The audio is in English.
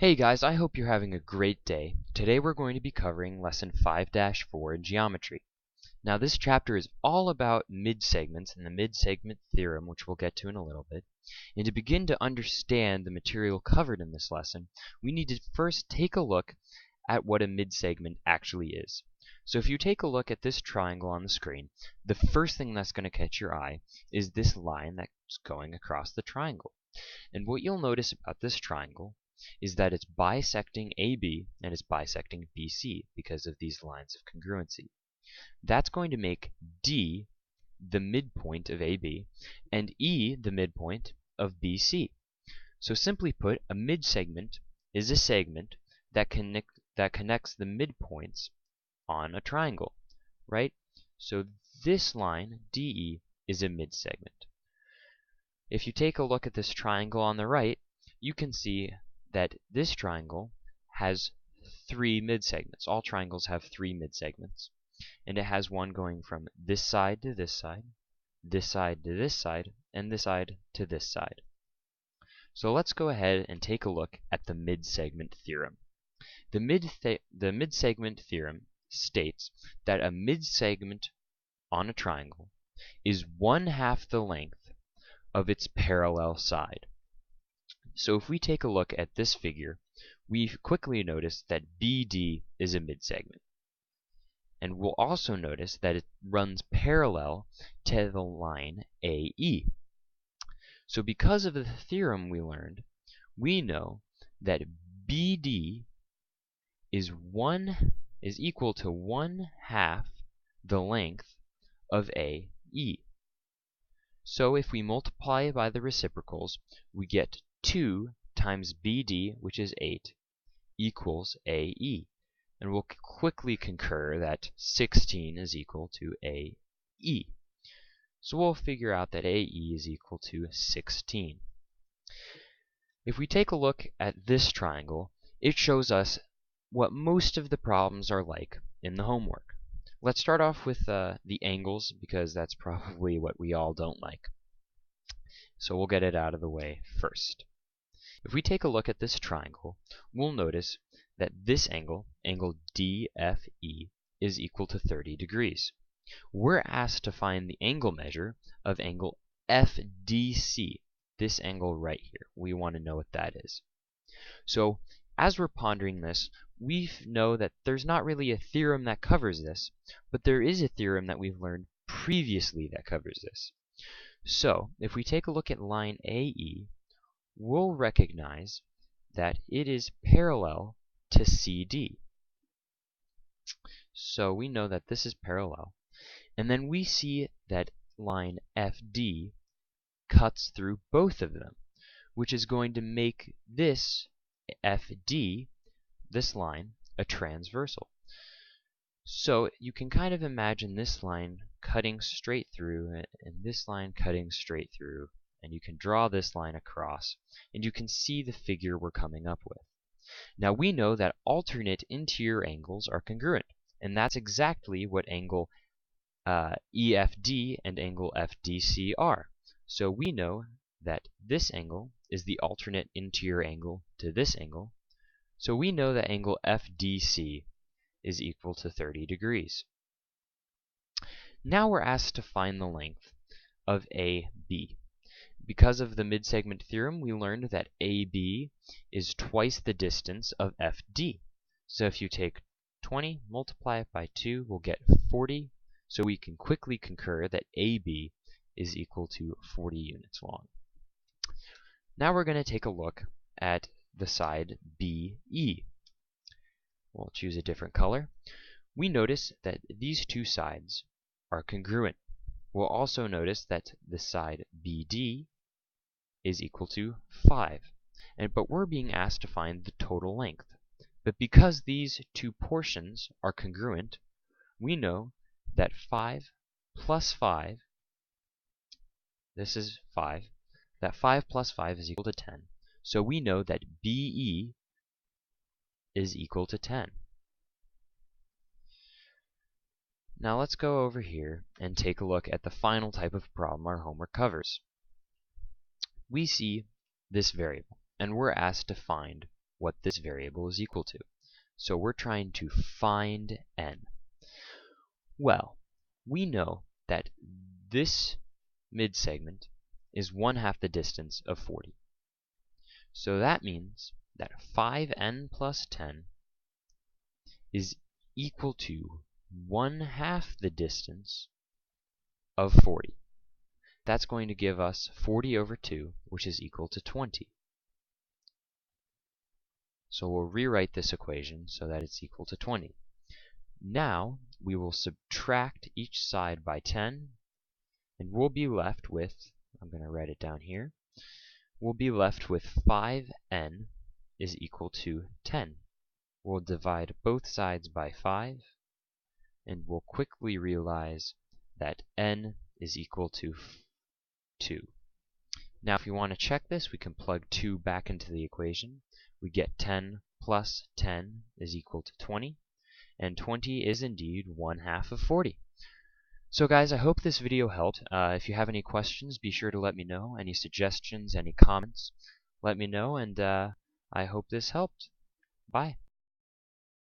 Hey guys, I hope you're having a great day. Today we're going to be covering lesson 5-4 in geometry. Now this chapter is all about mid-segments and the mid-segment theorem, which we'll get to in a little bit. And to begin to understand the material covered in this lesson, we need to first take a look at what a mid-segment actually is. So if you take a look at this triangle on the screen, the first thing that's going to catch your eye is this line that's going across the triangle. And what you'll notice about this triangle is that it's bisecting AB and it's bisecting BC because of these lines of congruency. That's going to make D the midpoint of AB and E the midpoint of BC. So simply put, a midsegment is a segment that connects the midpoints on a triangle, right? So this line, DE, is a midsegment. If you take a look at this triangle on the right, you can see that this triangle has three midsegments. All triangles have three midsegments. And it has one going from this side to this side to this side, and this side to this side. So let's go ahead and take a look at the midsegment theorem. The midsegment theorem states that a midsegment on a triangle is 1/2 the length of its parallel side. So if we take a look at this figure, we quickly notice that BD is a midsegment. And we'll also notice that it runs parallel to the line AE. So because of the theorem we learned, we know that BD is equal to 1/2 the length of AE. So if we multiply by the reciprocals, we get 2 times BD, which is 8, equals AE. And we'll quickly concur that 16 is equal to AE. So we'll figure out that AE is equal to 16. If we take a look at this triangle, it shows us what most of the problems are like in the homework. Let's start off with the angles, because that's probably what we all don't like. So we'll get it out of the way first. If we take a look at this triangle, we'll notice that this angle, angle DFE, is equal to 30 degrees. We're asked to find the angle measure of angle FDC, this angle right here. We want to know what that is. So as we're pondering this, we know that there's not really a theorem that covers this, but there is a theorem that we've learned previously that covers this. So if we take a look at line AE, we'll recognize that it is parallel to CD. So we know that this is parallel. And then we see that line FD cuts through both of them, which is going to make this FD, this line, a transversal. So you can kind of imagine this line cutting straight through and this line cutting straight through. And you can draw this line across, and you can see the figure we're coming up with. Now we know that alternate interior angles are congruent, and that's exactly what angle EFD and angle FDC are. So we know that this angle is the alternate interior angle to this angle, so we know that angle FDC is equal to 30 degrees. Now we're asked to find the length of AB. Because of the midsegment theorem, we learned that AB is twice the distance of FD. So if you take 20, multiply it by 2, we'll get 40. So we can quickly concur that AB is equal to 40 units long. Now we're going to take a look at the side BE. We'll choose a different color. We notice that these two sides are congruent. We'll also notice that the side BD is equal to 5. But we're being asked to find the total length. But because these two portions are congruent, we know that 5 plus 5, this is 5, that 5 plus 5 is equal to 10. So we know that BE is equal to 10. Now let's go over here and take a look at the final type of problem our homework covers. We see this variable, and we're asked to find what this variable is equal to. So we're trying to find n. Well, we know that this midsegment is 1/2 the distance of 40. So that means that 5n plus 10 is equal to 1/2 the distance of 40. That's going to give us 40 over 2, which is equal to 20. So we'll rewrite this equation so that it's equal to 20. Now we will subtract each side by 10, and we'll be left with, I'm going to write it down here, we'll be left with 5n is equal to 10. We'll divide both sides by 5, and we'll quickly realize that n is equal to 2. Now if we want to check this, we can plug 2 back into the equation. We get 10 plus 10 is equal to 20, and 20 is indeed 1/2 of 40. So guys, I hope this video helped. If you have any questions, be sure to let me know. Any suggestions, any comments, let me know, and I hope this helped. Bye.